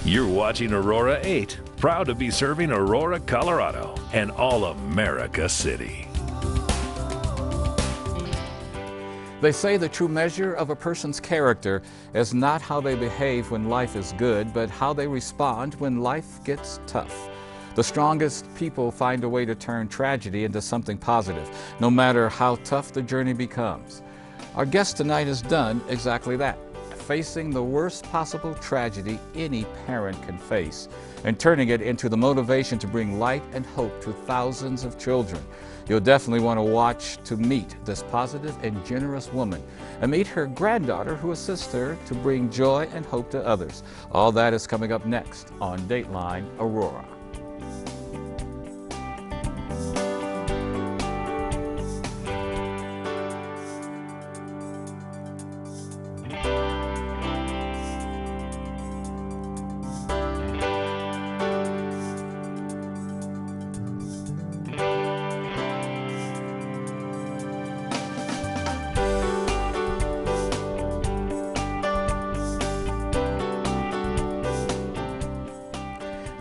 You're watching Aurora 8, proud to be serving Aurora, Colorado, and All-America City. They say the true measure of a person's character is not how they behave when life is good, but how they respond when life gets tough. The strongest people find a way to turn tragedy into something positive, no matter how tough the journey becomes. Our guest tonight has done exactly that, facing the worst possible tragedy any parent can face, and turning it into the motivation to bring light and hope to thousands of children. You'll definitely want to watch to meet this positive and generous woman, and meet her granddaughter who assists her to bring joy and hope to others. All that is coming up next on Dateline Aurora.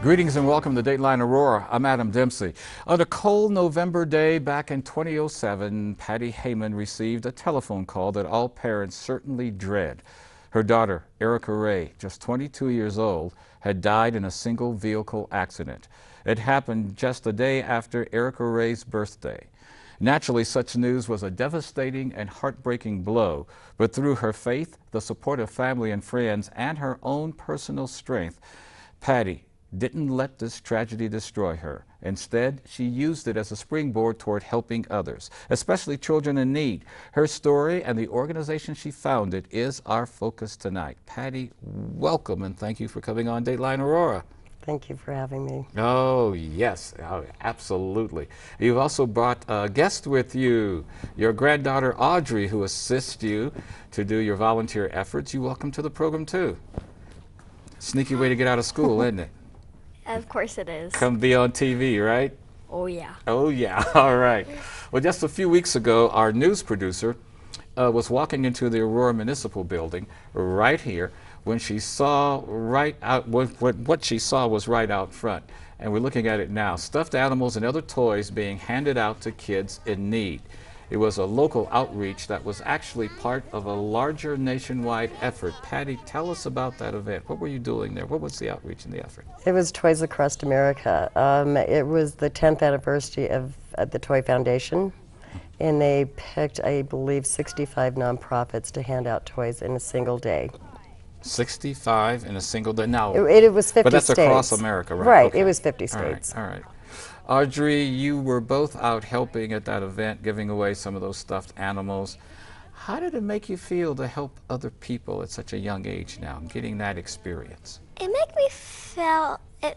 Greetings and welcome to Dateline Aurora. I'm Adam Dempsey. On a cold November day back in 2007, Patty Heyman received a telephone call that all parents certainly dread. Her daughter, Erica Ray, just 22 years old, had died in a single vehicle accident. It happened just a day after Erica Ray's birthday. Naturally, such news was a devastating and heartbreaking blow, but through her faith, the support of family and friends, and her own personal strength, Patty didn't let this tragedy destroy her. Instead, she used it as a springboard toward helping others, especially children in need. Her story and the organization she founded is our focus tonight. Patty, welcome and thank you for coming on Dateline Aurora. Thank you for having me. Oh, yes, absolutely. You've also brought a guest with you, your granddaughter Audrey, who assists you to do your volunteer efforts. You're welcome to the program too. Sneaky way to get out of school, isn't it? Of course it is. Come be on TV, right? Oh yeah. Oh yeah, all right. Well, just a few weeks ago, our news producer was walking into the Aurora Municipal Building right here when she saw what she saw was right out front. And we're looking at it now. Stuffed animals and other toys being handed out to kids in need. It was a local outreach that was actually part of a larger nationwide effort. Patty, tell us about that event. What were you doing there? What was the outreach and the effort? It was Toys Across America. It was the 10th anniversary of the Toy Foundation, and they picked, I believe, 65 nonprofits to hand out toys in a single day. 65 in a single day? Now, it was 50 but that's states. Across America, right? Right, okay. It was 50 states. All right. Audrey, you were both out helping at that event, giving away some of those stuffed animals. How did it make you feel to help other people at such a young age now, getting that experience? It made me feel it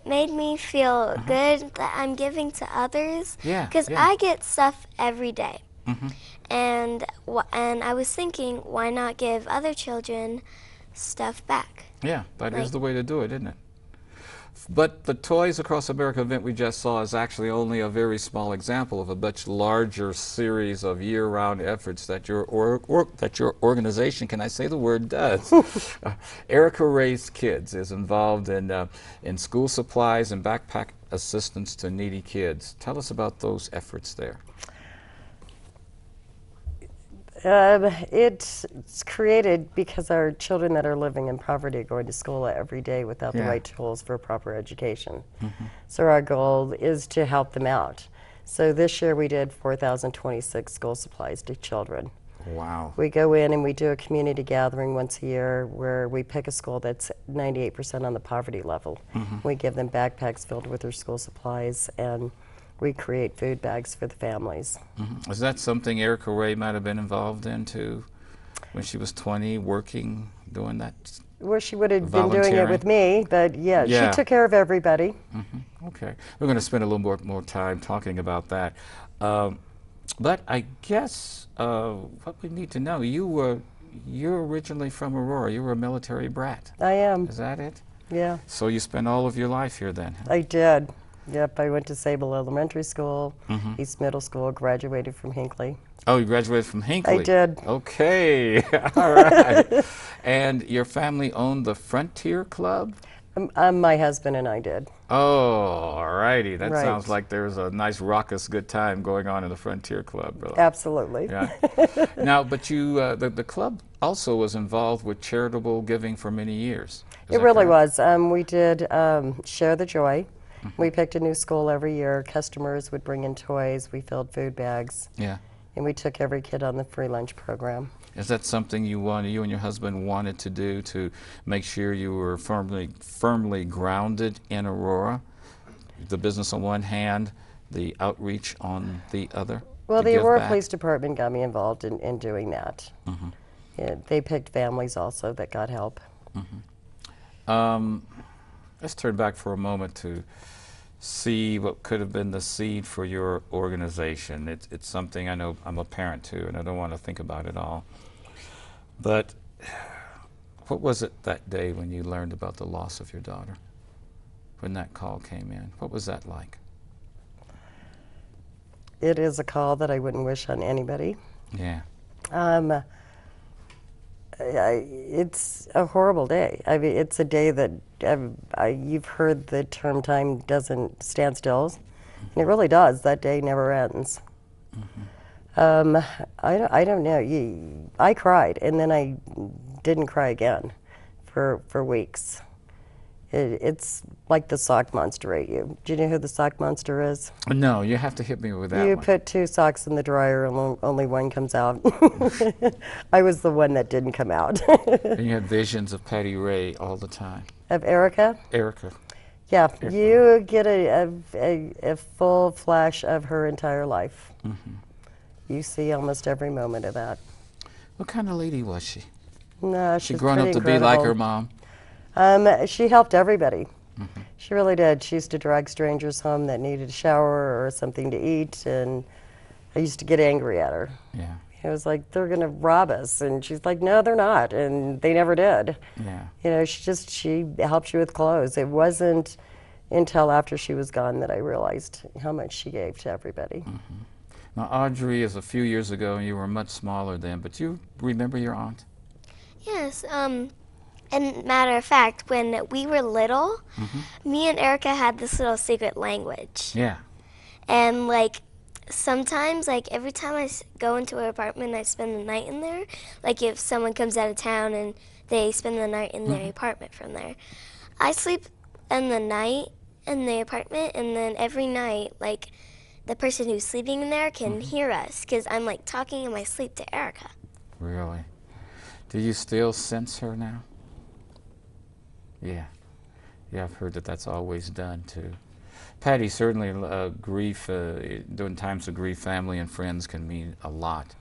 made me feel good that I'm giving to others. Yeah. Because I get stuff every day. Mm-hmm. And I was thinking, why not give other children stuff back? Yeah, that is the way to do it, isn't it? But the Toys Across America event we just saw is actually only a very small example of a much larger series of year-round efforts that your organization, can I say the word, does. Erica Ray's Kids is involved in school supplies and backpack assistance to needy kids. Tell us about those efforts there. It's created because our children that are living in poverty are going to school every day without the right tools for a proper education. So our goal is to help them out. So this year we did 4,026 school supplies to children. Wow. We go in and we do a community gathering once a year where we pick a school that's 98% on the poverty level. We give them backpacks filled with their school supplies, and we create food bags for the families. Is that something Erica Ray might have been involved in too, when she was 20, working, doing that? Well, she would have been doing it with me, but yeah, she took care of everybody. Okay, we're going to spend a little more time talking about that. But I guess what we need to know, you're originally from Aurora. You were a military brat. I am. Is that it? Yeah. So you spent all of your life here then? Huh? I did. Yep, I went to Sable Elementary School, East Middle School, graduated from Hinckley. Oh, you graduated from Hinckley? I did. Okay, all right. And your family owned the Frontier Club? My husband and I did. Oh, all righty. That Right. sounds like there's a nice raucous good time going on in the Frontier Club. Really. Absolutely. Yeah. Now, but you, the club also was involved with charitable giving for many years. Is It that really correct? was. We did Share the Joy. We picked a new school every year. Customers would bring in toys. We filled food bags. Yeah. And we took every kid on the free lunch program. Is that something you and your husband wanted to do to make sure you were firmly grounded in Aurora? The business on one hand, the outreach on the other? Well, to the give Aurora back? Police Department got me involved in doing that. Yeah, they picked families also that got help. Let's turn back for a moment to see what could have been the seed for your organization. It's something I know I'm a parent too, and I don't want to think about it all. But what was it that day when you learned about the loss of your daughter? When that call came in, what was that like? It is a call that I wouldn't wish on anybody. Yeah. It's a horrible day. I mean, it's a day that you've heard the term time doesn't stand still, and it really does. That day never ends. I don't know. I cried, and then I didn't cry again for weeks. It's like the sock monster ate you. Do you know who the sock monster is? No, you have to hit me with that You one. put 2 socks in the dryer and only one comes out. I was the one that didn't come out. And you had visions of Patty Ray all the time. Of Erica? Erica. Yeah, you get a full flash of her entire life. You see almost every moment of that. What kind of lady was she? No, She she's grown up pretty to be like her incredible. mom? She helped everybody. She really did. She used to drag strangers home that needed a shower or something to eat, and I used to get angry at her. Yeah. It was like, they're going to rob us. And she's like, no, they're not. And they never did. Yeah. You know, she helped you with clothes. It wasn't until after she was gone that I realized how much she gave to everybody. Now, Audrey is a few years ago, and you were much smaller then, but you remember your aunt? Yes, and matter of fact, when we were little, me and Erica had this little secret language. Yeah. And like sometimes, like every time I go into her apartment, I spend the night in there. Like if someone comes out of town and they spend the night in their apartment from there, I sleep in the night in the apartment, and then every night, like the person who's sleeping in there can hear us because I'm like talking in my sleep to Erica. Really? Do you still sense her now? Yeah. Yeah, I've heard that that's always done too. Patty, certainly grief, during times of grief, family and friends can mean a lot.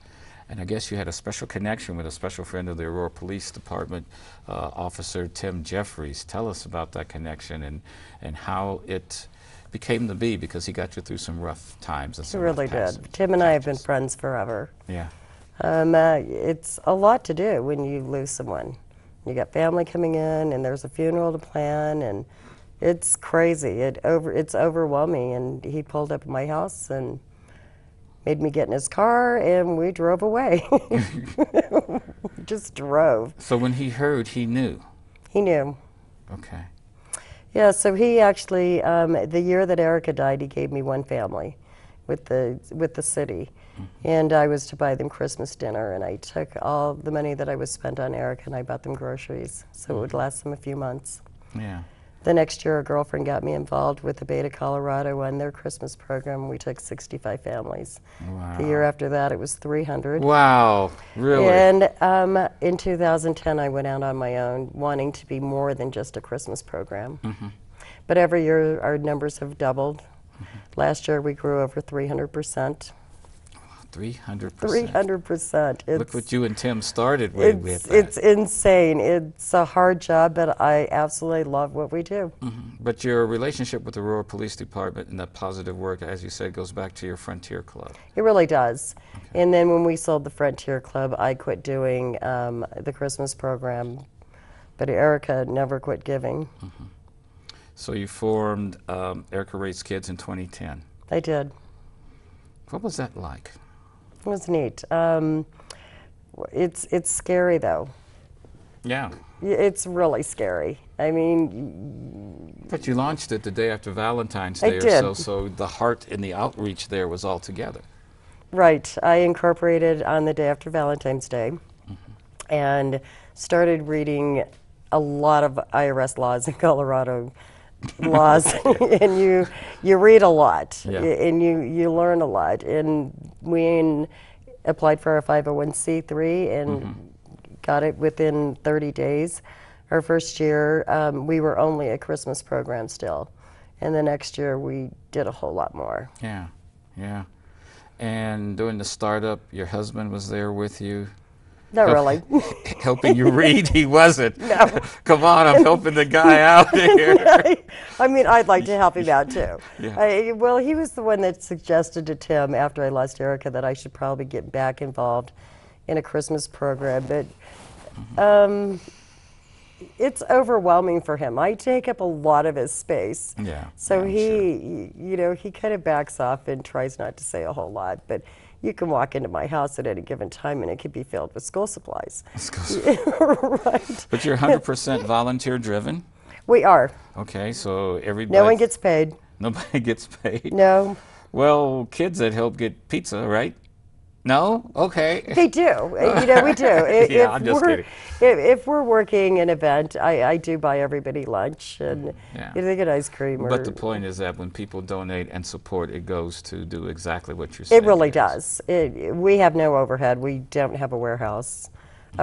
And I guess you had a special connection with a special friend of the Aurora Police Department, Officer Tim Jeffries. Tell us about that connection and how it became to be, because he got you through some rough times. And She some rough really did. Tim and I have been friends forever. Yeah. It's a lot to do when you lose someone. You got family coming in, and there's a funeral to plan, and it's crazy. It's overwhelming. And he pulled up at my house and made me get in his car, and we drove away. Just drove. So when he heard, he knew. He knew. Okay. Yeah, so he actually, the year that Erica died, he gave me one family with the city. And I was to buy them Christmas dinner, and I took all the money that I was spent on Erica and I bought them groceries, so it would last them a few months. Yeah. The next year, a girlfriend got me involved with the Beta Colorado on their Christmas program. We took 65 families. Wow. The year after that, it was 300. Wow, really? And in 2010, I went out on my own, wanting to be more than just a Christmas program. But every year, our numbers have doubled. Last year, we grew over 300%. 300%. 300%. Look what you and Tim started with that. It's insane. It's a hard job, but I absolutely love what we do. But your relationship with the Aurora Police Department and that positive work, as you said, goes back to your Frontier Club. It really does. And then when we sold the Frontier Club, I quit doing the Christmas program, but Erica never quit giving. So you formed Erica Ray's Kids in 2010. I did. What was that like? It was neat. It's scary though. Yeah. It's really scary. I mean, But you launched it the day after Valentine's I Day or did. so the heart and the outreach there was all together. right. I incorporated on the day after Valentine's Day and started reading a lot of IRS laws in Colorado laws and you read a lot Yeah. and you learn a lot, and we applied for our 501c3 and got it within 30 days. Our first year we were only a Christmas program still, and the next year we did a whole lot more. Yeah, yeah. And during the startup, your husband was there with you? Not really. Helping you read? He wasn't. No. Come on, I'm helping the guy out here. I mean, I'd like to help him out too. Yeah. Well, he was the one that suggested to Tim after I lost Erica that I should probably get back involved in a Christmas program, but it's overwhelming for him. I take up a lot of his space. Yeah. So yeah, he kind of backs off and tries not to say a whole lot, but you can walk into my house at any given time and it could be filled with school supplies. Right. But you're 100% volunteer driven? We are. Okay, so everybody... No one gets paid. Nobody gets paid? No. Well, kids that help get pizza, right? No? Okay. They do. We do. Yeah, I'm just kidding. If we're working an event, I do buy everybody lunch and Yeah. they get ice cream. But the point is that when people donate and support, it goes to do exactly what you're saying. It really does. We have no overhead. We don't have a warehouse.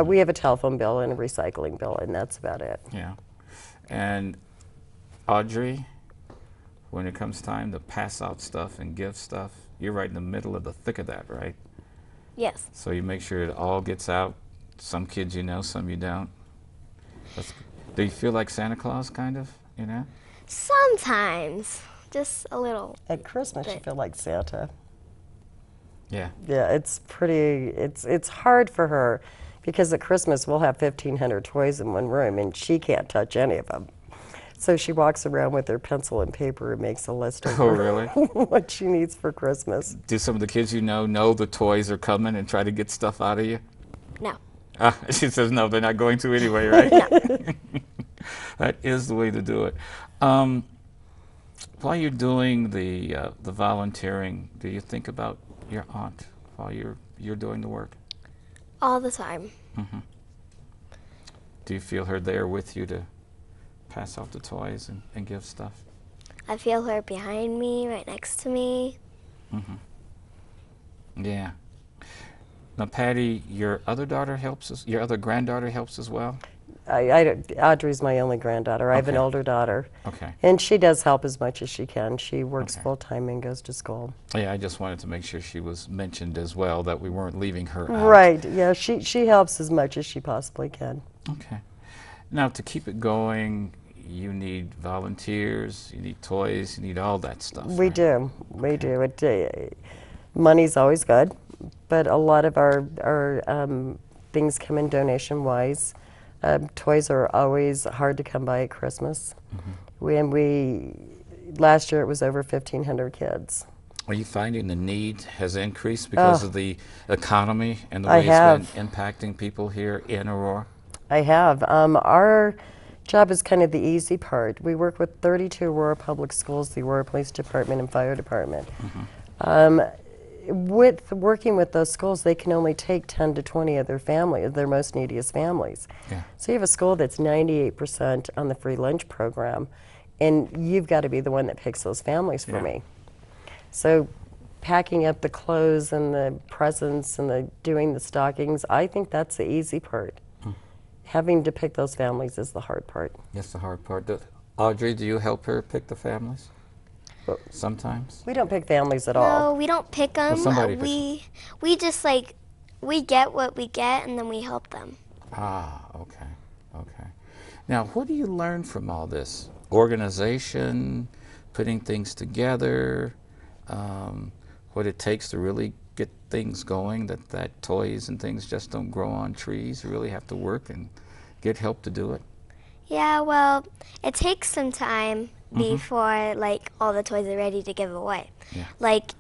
We have a telephone bill and a recycling bill, and that's about it. Yeah. And Audrey, when it comes time to pass out stuff and give stuff, you're right in the middle of the thick of that, right? Yes. So you make sure it all gets out. Some kids you know, some you don't. Do you feel like Santa Claus, kind of, you know? Sometimes, just a little. At Christmas, you feel like Santa. Yeah. Yeah, it's pretty. It's hard for her because at Christmas we'll have 1,500 toys in one room, and she can't touch any of them. So she walks around with her pencil and paper and makes a list of Oh, really? what she needs for Christmas. Do some of the kids you know the toys are coming and try to get stuff out of you? No. She says no, they're not going to anyway, right? No. That is the way to do it. While you're doing the volunteering, do you think about your aunt while you're doing the work? All the time. Do you feel her there with you to pass out the toys and give stuff? I feel her behind me, right next to me. Yeah. Now, Patty, your other daughter helps us. Your other granddaughter helps as well. Audrey's my only granddaughter. I have an Okay. older daughter. Okay. And she does help as much as she can. She works Okay. full time and goes to school. Yeah, I just wanted to make sure she was mentioned as well, that we weren't leaving her out. Right. Yeah, she helps as much as she possibly can. Okay. Now, to keep it going, you need volunteers, you need toys, you need all that stuff. We right? do. We do. Money's always good, but a lot of our things come in donation-wise. Toys are always hard to come by at Christmas. Last year it was over 1,500 kids. Are you finding the need has increased because of the economy and the I way it's have. been impacting people here in Aurora? I have. Our job is kind of the easy part. We work with 32 Aurora Public Schools, the Aurora Police Department, and Fire Department. With working with those schools, they can only take 10 to 20 of their most neediest families. Yeah. So you have a school that's 98% on the free lunch program, and you've got to be the one that picks those families for Yeah. me. So packing up the clothes and the presents and doing the stockings, I think that's the easy part. Having to pick those families is the hard part. That's the hard part. Audrey, do you help her pick the families? Sometimes? We don't pick families at all. No, we don't pick them. somebody picks We just we get what we get and then we help them. Ah, okay, okay. Now, what do you learn from all this? Organization, putting things together, what it takes to really get things going, that toys and things just don't grow on trees. You really have to work and get help to do it. Yeah, well, it takes some time, before like all the toys are ready to give away. Yeah. Like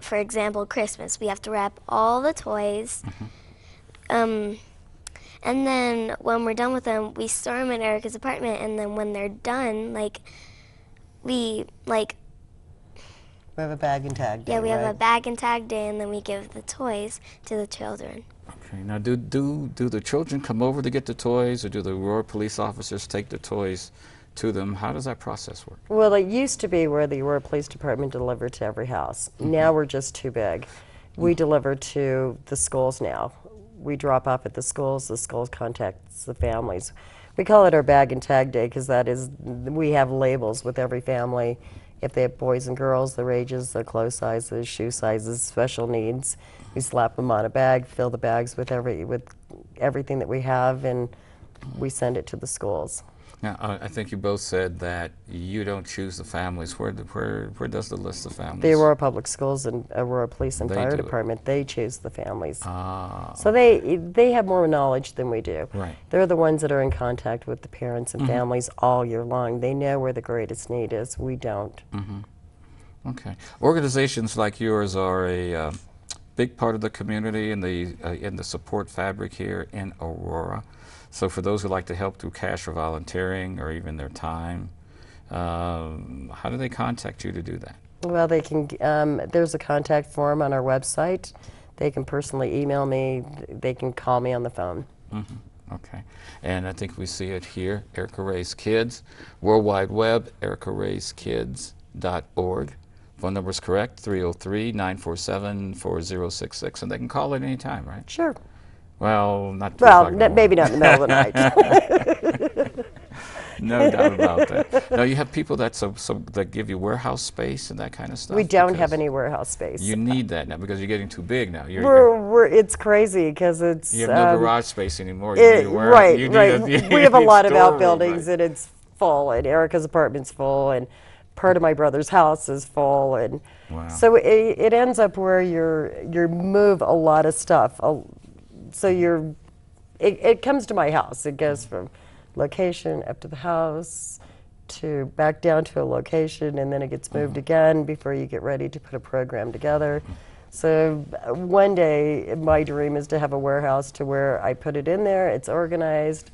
for example, Christmas, we have to wrap all the toys. And then when we're done with them, we store them in Erica's apartment, and then when they're done, like we have a bag and tag day. we have a right? bag and tag day, and then we give the toys to the children. Okay. Now, do the children come over to get the toys, or do the Aurora police officers take the toys to them? How does that process work? Well, it used to be where the Aurora Police Department delivered to every house. Now we're just too big. We deliver to the schools now. We drop off at the schools contacts the families. We call it our bag and tag day because we have labels with every family. If they have boys and girls, their ages, their clothes sizes, shoe sizes, special needs, we slap them on a bag, fill the bags with everything that we have, and we send it to the schools. Now, I think you both said that you don't choose the families. Where does the list of families? The Aurora Public Schools and Aurora Police and They Fire do it. Department, they choose the families. Ah, So they have more knowledge than we do. right. They're the ones that are in contact with the parents and families all year long. They know where the greatest need is. We don't. Okay. Organizations like yours are a big part of the community and the support fabric here in Aurora. So for those who like to help through cash or volunteering or even their time, how do they contact you to do that? Well, they can. There's a contact form on our website. They can personally email me. They can call me on the phone. Okay. And I think we see it here, Erica Ray's Kids, World Wide Web, ericarayskids.org. Phone number is correct, 303-947-4066, and they can call at any time, right? Sure. Well, not 2 Well, o'clock in the maybe not in the middle of the night. morning. No doubt about that. Now, you have people that give you warehouse space and that kind of stuff? We don't have because any warehouse space. You need that now because you're getting too big now. It's crazy because it's. You have no garage space anymore. You need a warehouse. Right, you right. need We have a lot of storeroom, outbuildings right. and it's full, and Erica's apartment's full, and part of my brother's house is full, and Wow. so it ends up where you move a lot of stuff. So it comes to my house. It goes from location up to the house to back down to a location, and then it gets moved again before you get ready to put a program together. So one day my dream is to have a warehouse to where I put it in there, it's organized,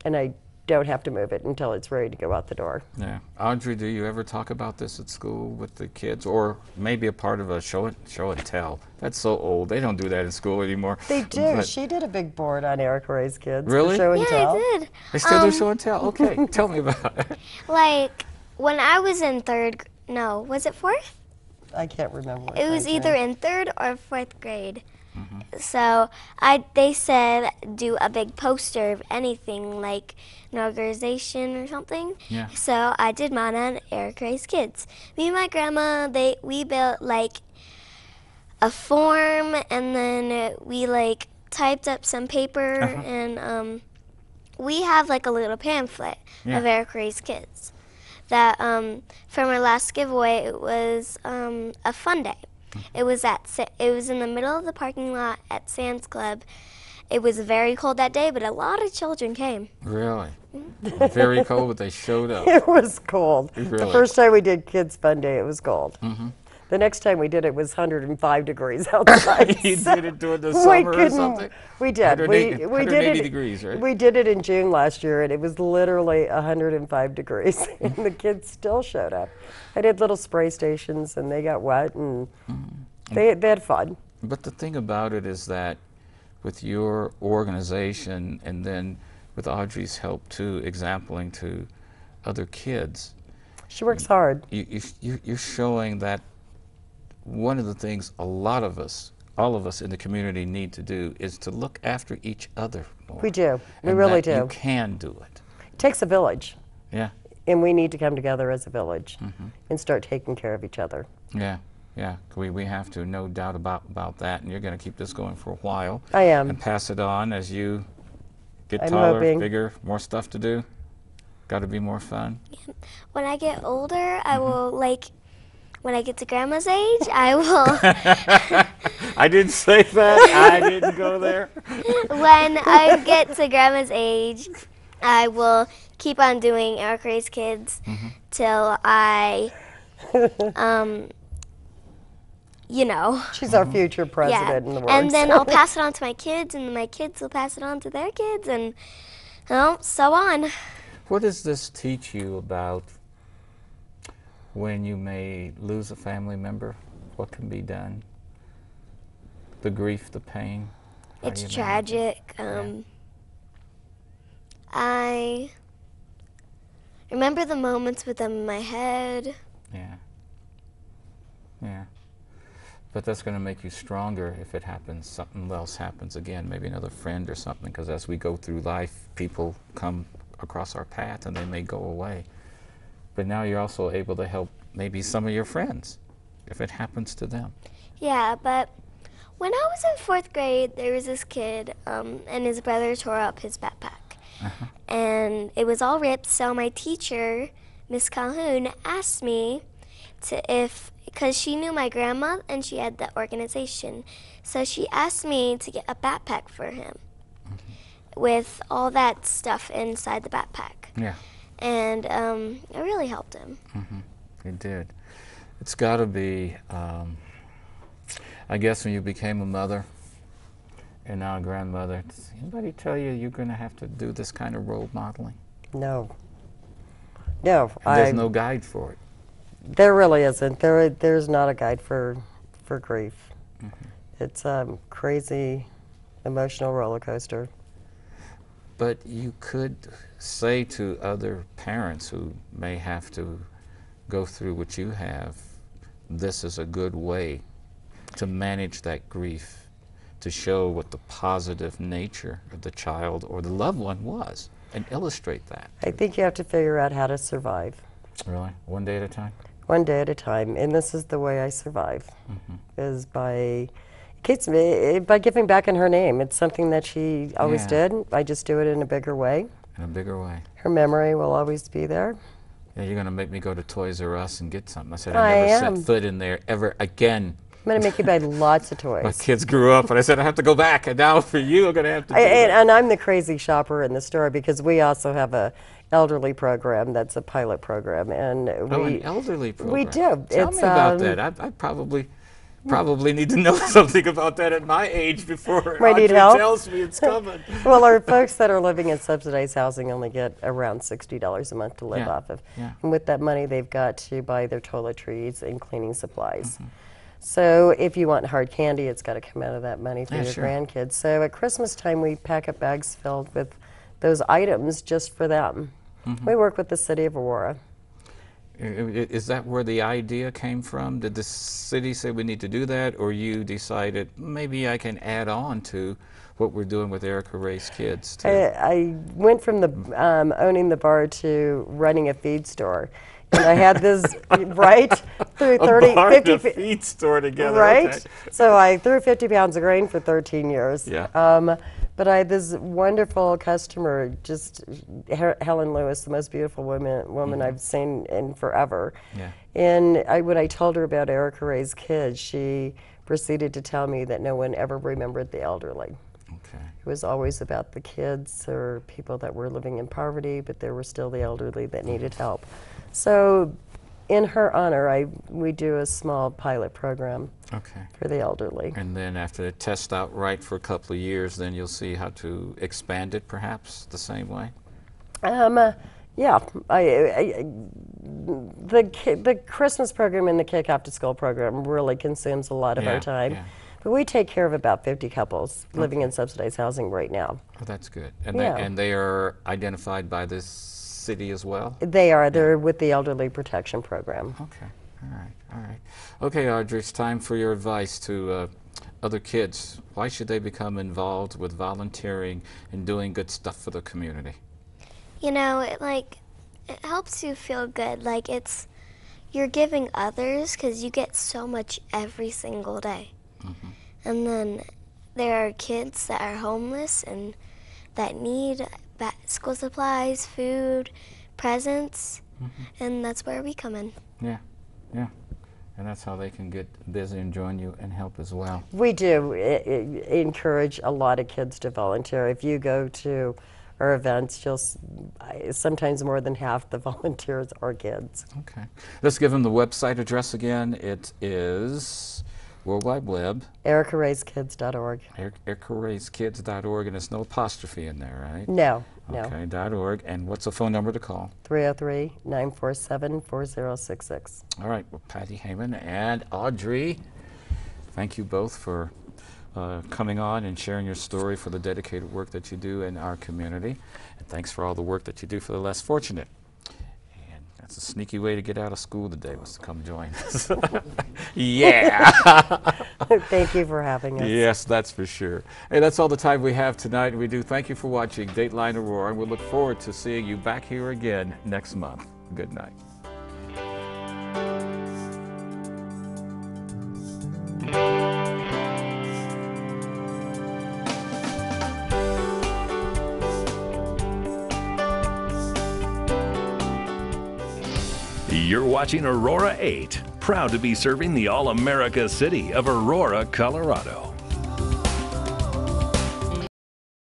and I don't have to move it until it's ready to go out the door. Yeah. Audrey, do you ever talk about this at school with the kids, or maybe a part of a show and tell? That's so old. They don't do that in school anymore. They do. But She did a big board on Erica Ray's Kids. for Really? Show and Yeah, tell. I did. they still do show and tell. Okay, tell me about it. Like when I was in was it fourth? I can't remember. what It was grade either you're in. in third or fourth grade. So they said do a big poster of anything like an organization or something. Yeah. So I did mine on Erica Ray's Kids. Me and my grandma, we built like a form, and then we like typed up some paper, and we have like a little pamphlet Yeah. of Erica Ray's Kids. That from our last giveaway, it was a fun day. It was in the middle of the parking lot at Sam's Club. It was very cold that day, but a lot of children came. Really? Very cold, but they showed up. It was cold. The Really? first time we did Kids Fun Day, it was cold. The next time we did it was 105 degrees outside. You so did it during the we summer or couldn't- something? We did. 180 We did it. degrees, right? We did it in June last year, and it was literally 105 degrees, and the kids still showed up. I did little spray stations, and they got wet, and they had fun. But the thing about it is that with your organization and then with Audrey's help too, exampling to other kids, She works hard. you're showing that one of the things all of us in the community need to do is to look after each other more. We do. We And really that You do. can do it. It takes a village, Yeah, and we need to come together as a village and start taking care of each other. yeah, yeah. We have to, no doubt about that. And you're going to keep this going for a while. I am. And pass it on as you get I'm taller, hoping. bigger, more stuff to do. Got to be more fun. When I get older, I will when I get to grandma's age, I will. I didn't say that. I didn't go there. When I get to grandma's age, I will keep on doing Eric Ray's Kids till I, you know. She's our future president in the works. And then I'll pass it on to my kids, and my kids will pass it on to their kids, and so on. What does this teach you about when you may lose a family member? What can be done? The grief, the pain? It's tragic. I remember the moments with them in my head. Yeah. Yeah. But that's going to make you stronger if it happens, something else happens again, maybe another friend or something, because as we go through life, people come across our path and they may go away. But now you're also able to help maybe some of your friends if it happens to them. Yeah, but when I was in 4th grade, there was this kid and his brother tore up his backpack. And it was all ripped, so my teacher, Miss Calhoun, asked me because she knew my grandma and she had the organization. So she asked me to get a backpack for him with all that stuff inside the backpack. Yeah. And it really helped him. It did. It's got to be, I guess when you became a mother and now a grandmother, does anybody tell you you're going to have to do this kind of role modeling? No. No. And there's no guide for it. There really isn't. There's not a guide for grief. It's a crazy emotional roller coaster. But you could say to other parents who may have to go through what you have, this is a good way to manage that grief, to show what the positive nature of the child or the loved one was, and illustrate that. I think you have to figure out how to survive. Really? One day at a time? One day at a time, and this is the way I survive, is by giving back in her name. It's something that she always did. I just do it in a bigger way. In a bigger way. Her memory will always be there. Yeah, you're going to make me go to Toys R Us and get something. I said I never set foot in there ever again. I'm going to make you buy lots of toys. My kids grew up, and I said I have to go back, and now for you, I'm going to have to do and I'm the crazy shopper in the store because we also have a elderly program that's a pilot program, and an elderly program. We do. Tell me about that. I probably need to know something about that at my age before Audrey tells me it's coming. Well, our folks that are living in subsidized housing only get around $60 a month to live off of. And with that money, they've got to buy their toiletries and cleaning supplies. So if you want hard candy, it's got to come out of that money for your grandkids. So at Christmas time, we pack up bags filled with those items just for them. We work with the city of Aurora. Is that where the idea came from? Did the city say we need to do that, or you decided maybe I can add on to what we're doing with Erica Ray's Kids? I went from owning the bar to running a feed store. And I had this, through 30, a bar 50 and a feed store together. Right? Okay. So I threw 50 pounds of grain for 13 years. Yeah. But I had this wonderful customer, just Helen Lewis, the most beautiful woman I've seen in forever. Yeah. And when I told her about Erica Ray's Kids, she proceeded to tell me that no one ever remembered the elderly. Okay. It was always about the kids or people that were living in poverty, but there were still the elderly that needed help. So in her honor, we do a small pilot program for the elderly. And then after they test out right for a couple of years, then you'll see how to expand it perhaps the same way? Yeah. The Christmas program and the Kick After School program really consumes a lot of our time. Yeah. But we take care of about 50 couples living in subsidized housing right now. Oh, that's good. And they are identified by this city as well? They are. They're with the Elderly Protection Program. Okay. All right. Okay, Audrey, it's time for your advice to other kids. Why should they become involved with volunteering and doing good stuff for the community? You know, it helps you feel good. You're giving others because you get so much every single day. And then there are kids that are homeless and that need school supplies, food, presents, and that's where we come in. Yeah. And that's how they can get busy and join you and help as well. We do encourage a lot of kids to volunteer. If you go to our events, sometimes more than half the volunteers are kids. Okay. Let's give them the website address again. It is World Wide Web. EricaRaiseKids.org. EricaRaiseKids.org, and there's no apostrophe in there, right? No, no. Okay, .org. And what's the phone number to call? 303-947-4066. All right, well, Patty Heyman and Audrey, thank you both for coming on and sharing your story, for the dedicated work that you do in our community. And thanks for all the work that you do for the less fortunate. And that's a sneaky way to get out of school today, was to come join us. Yeah! Thank you for having us. Yes, that's for sure. Hey, that's all the time we have tonight. We do thank you for watching Dateline Aurora, and we look forward to seeing you back here again next month. Good night. You're watching Aurora 8, proud to be serving the All-America city of Aurora, Colorado.